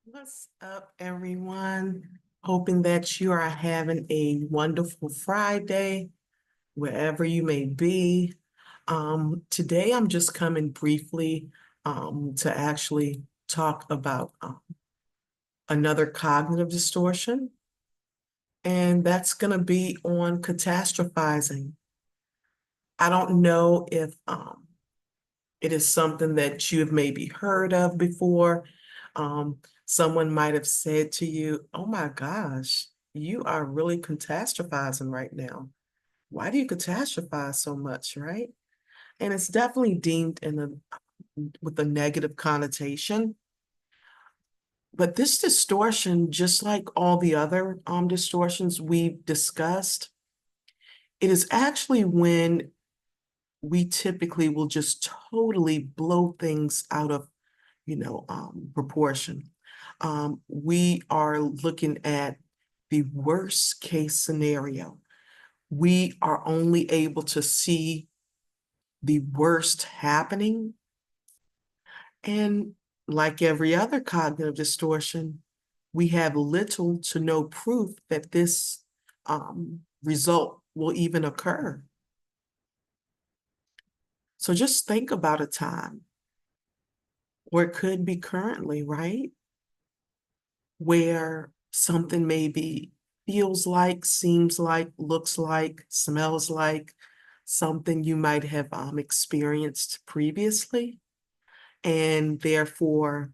What's up, everyone? Hoping that you are having a wonderful Friday, wherever you may be. Today, I'm just coming briefly to actually talk about another cognitive distortion, and that's going to be on catastrophizing. I don't know if it is something that you have maybe heard of before. Someone might have said to you, "Oh my gosh, you are really catastrophizing right now. Why do you catastrophize so much?" Right? And it's definitely deemed with a negative connotation. But this distortion, just like all the other distortions we've discussed, it is actually when we typically will just totally blow things out of proportion. We are looking at the worst case scenario. We are only able to see the worst happening. And like every other cognitive distortion, we have little to no proof that this result will even occur. So just think about a time, or it could be currently, right? Where something maybe feels like, seems like, looks like, smells like something you might have experienced previously. And therefore,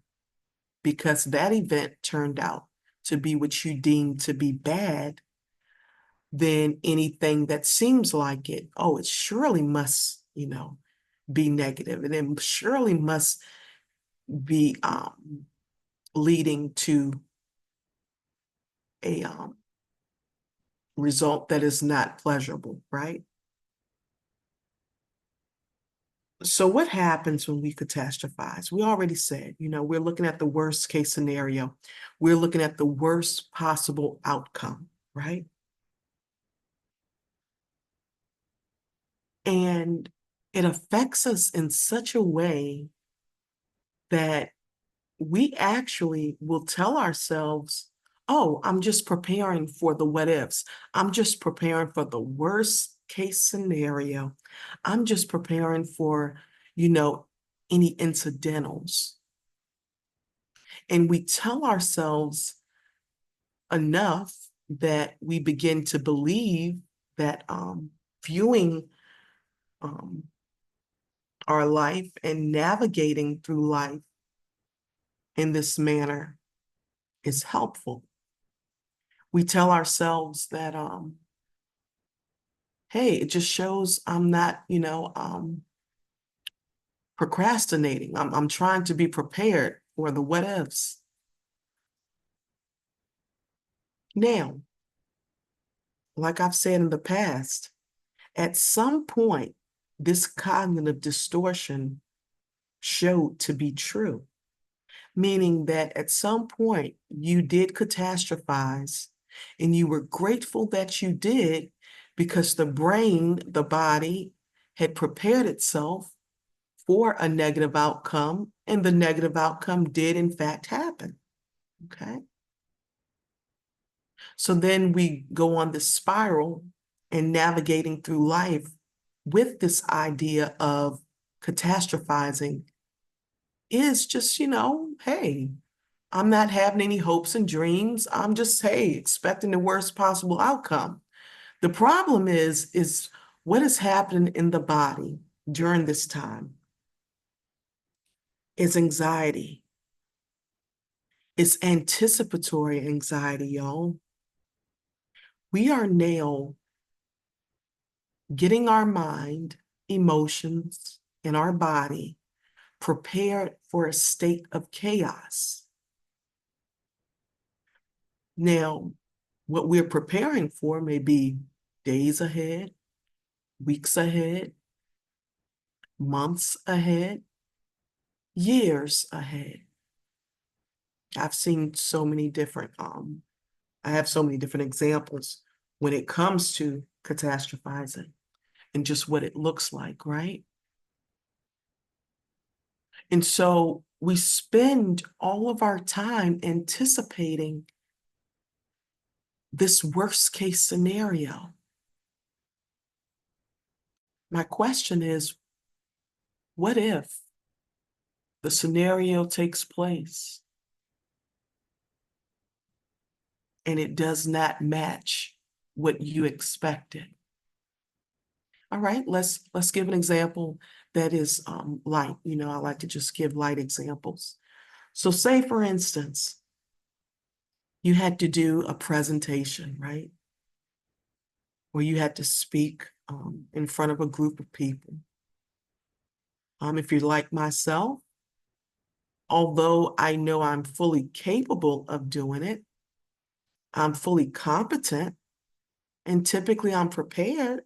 because that event turned out to be what you deemed to be bad, then anything that seems like it, oh, it surely must, be negative, and it surely must be leading to a result that is not pleasurable, right? So what happens when we catastrophize? We already said, we're looking at the worst case scenario. We're looking at the worst possible outcome, right? And it affects us in such a way that we actually will tell ourselves, oh, I'm just preparing for the what ifs. I'm just preparing for the worst case scenario. I'm just preparing for, you know, any incidentals. And we tell ourselves enough that we begin to believe that viewing um, our life and navigating through life in this manner is helpful. We tell ourselves that, hey, it just shows I'm not, procrastinating. I'm trying to be prepared for the what ifs. Now, like I've said in the past, at some point, this cognitive distortion showed to be true, meaning that at some point you did catastrophize and you were grateful that you did because the brain, the body, had prepared itself for a negative outcome, and the negative outcome did in fact happen. Okay. So then we go on this spiral and navigating through life with this idea of catastrophizing is just, hey, I'm not having any hopes and dreams. I'm just, hey, expecting the worst possible outcome. The problem is what is happening in the body during this time is anxiety. It's anticipatory anxiety, y'all. We are now getting our mind, emotions, and our body prepared for a state of chaos. Now, what we're preparing for may be days ahead, weeks ahead, months ahead, years ahead. I've seen so many different, I have so many different examples when it comes to catastrophizing and just what it looks like, right? And so we spend all of our time anticipating this worst case scenario. My question is, what if the scenario takes place and it does not match what you expected? All right, let's give an example that is light. You know, I like to just give light examples. So say, for instance, you had to do a presentation, right? Or you had to speak in front of a group of people. If you're like myself, although I know I'm fully capable of doing it, I'm fully competent, and typically I'm prepared,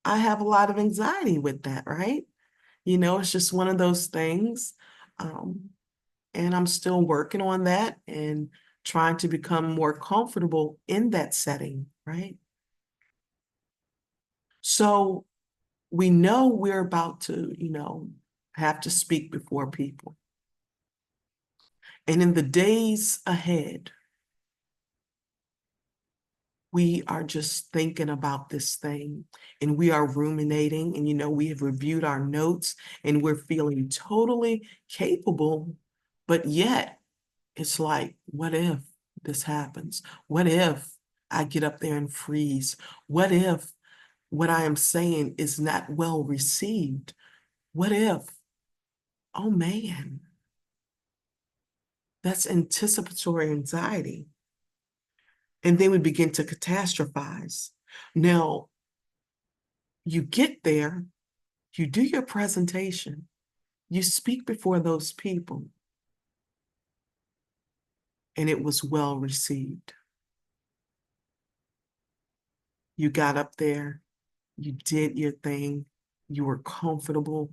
I have a lot of anxiety with that, right? You know, it's just one of those things. And I'm still working on that and trying to become more comfortable in that setting, right? So we know we're about to, have to speak before people. And in the days ahead, we are just thinking about this thing and we are ruminating, and we have reviewed our notes and we're feeling totally capable, but yet it's like, what if this happens? What if I get up there and freeze? What if what I am saying is not well received? What if, oh man, that's anticipatory anxiety. And then we begin to catastrophize. Now, you get there, you do your presentation, you speak before those people, and it was well received. You got up there, you did your thing, you were comfortable,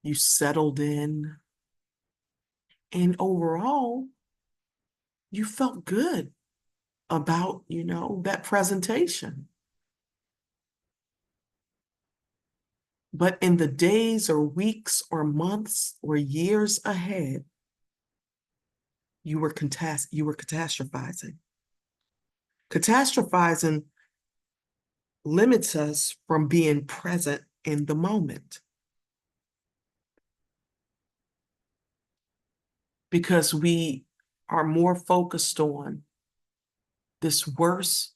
you settled in, and overall, you felt good about, that presentation. But in the days or weeks or months or years ahead, you were catastrophizing. Catastrophizing limits us from being present in the moment, because we are more focused on this worst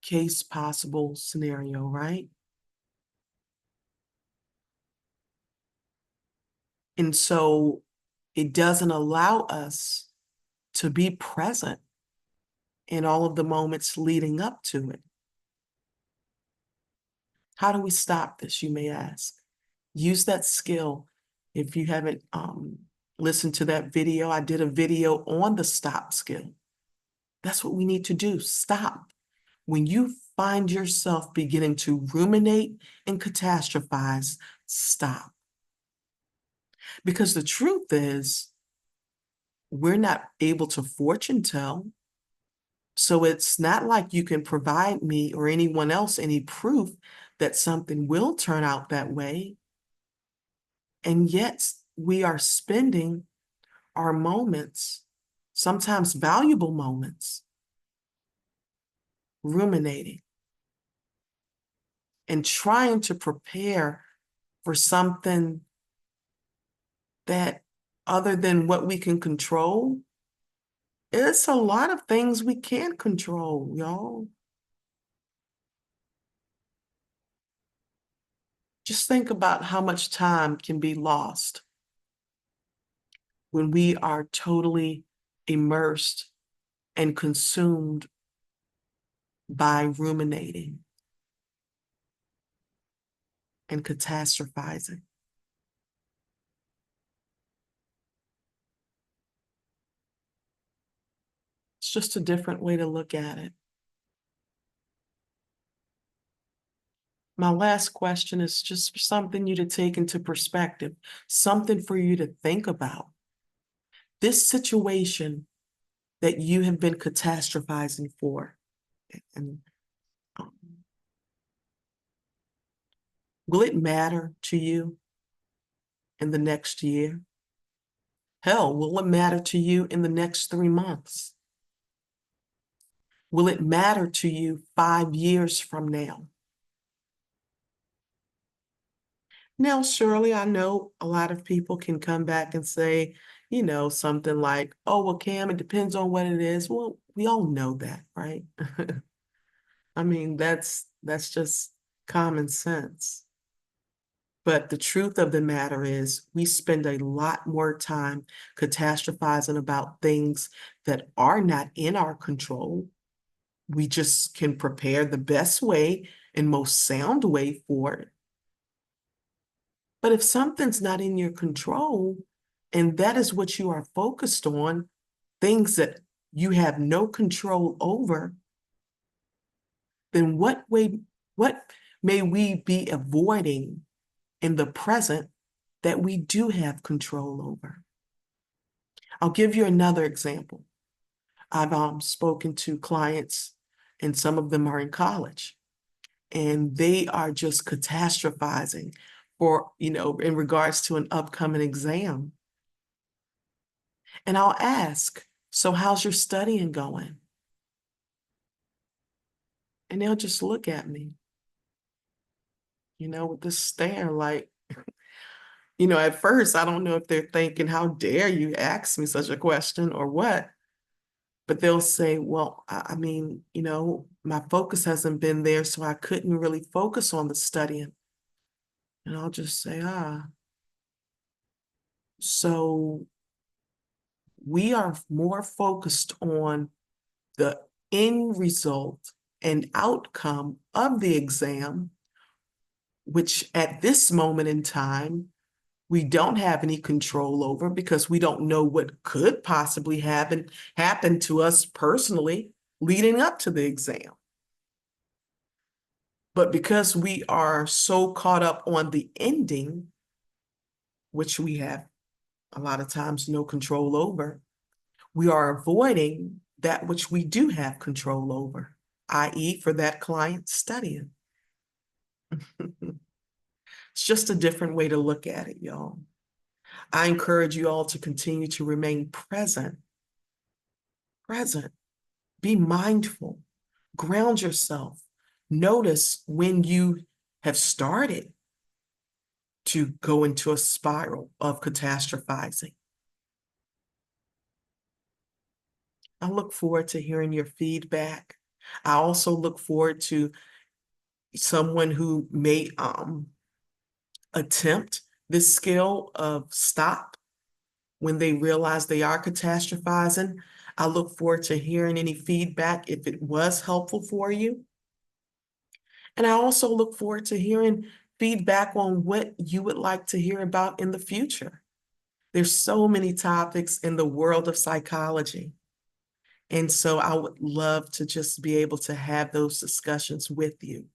case possible scenario, right? And so it doesn't allow us to be present in all of the moments leading up to it. How do we stop this, you may ask? Use that skill. If you haven't listened to that video, I did a video on the stop skill. That's what we need to do, stop. When you find yourself beginning to ruminate and catastrophize, stop. Because the truth is, we're not able to fortune tell. So it's not like you can provide me or anyone else any proof that something will turn out that way. And yet we are spending our moments, sometimes valuable moments, ruminating and trying to prepare for something that, other than what we can control, it's a lot of things we can't control, y'all. Just think about how much time can be lost when we are totally immersed and consumed by ruminating and catastrophizing. It's just a different way to look at it. My last question is just something you to take into perspective, something for you to think about. This situation that you have been catastrophizing for, and um, will it matter to you in the next year? Hell, will it matter to you in the next 3 months? Will it matter to you 5 years from now? Now, surely I know a lot of people can come back and say, something like, oh, well, Cam, it depends on what it is. Well, we all know that, right? I mean, that's just common sense. But the truth of the matter is, we spend a lot more time catastrophizing about things that are not in our control. We just can prepare the best way and most sound way for it. But if something's not in your control, and that is what you are focused on, things that you have no control over, then what may we be avoiding in the present that we do have control over? I'll give you another example. I've spoken to clients, and some of them are in college, and they are just catastrophizing for, in regards to an upcoming exam. And I'll ask, so how's your studying going? And they'll just look at me, with this stare like, at first, I don't know if they're thinking, how dare you ask me such a question or what? But they'll say, well, I mean, my focus hasn't been there, so I couldn't really focus on the studying. And I'll just say, so we are more focused on the end result and outcome of the exam, which at this moment in time, we don't have any control over because we don't know what could possibly happen to us personally leading up to the exam. But because we are so caught up on the ending, which we have a lot of times no control over, we are avoiding that which we do have control over, i.e., for that client studying. It's just a different way to look at it, y'all. I encourage you all to continue to remain present. Be mindful, ground yourself. Notice when you have started to go into a spiral of catastrophizing. I look forward to hearing your feedback. I also look forward to someone who may attempt this skill of stop when they realize they are catastrophizing. I look forward to hearing any feedback if it was helpful for you. And I also look forward to hearing feedback on what you would like to hear about in the future. There's so many topics in the world of psychology. And so I would love to just be able to have those discussions with you.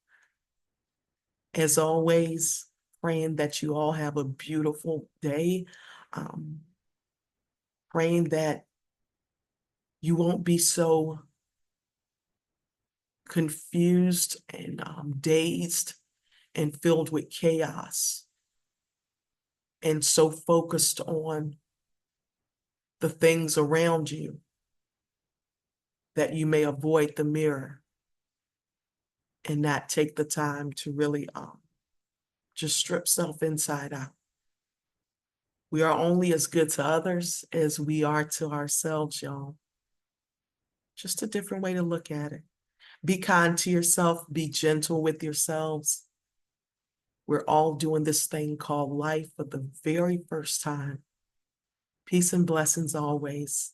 As always, praying that you all have a beautiful day. Praying that you won't be so confused and dazed and filled with chaos and so focused on the things around you that you may avoid the mirror and not take the time to really just strip self inside out. We are only as good to others as we are to ourselves, y'all. Just a different way to look at it. Be kind to yourself. Be gentle with yourselves. We're all doing this thing called life for the very first time. Peace and blessings always.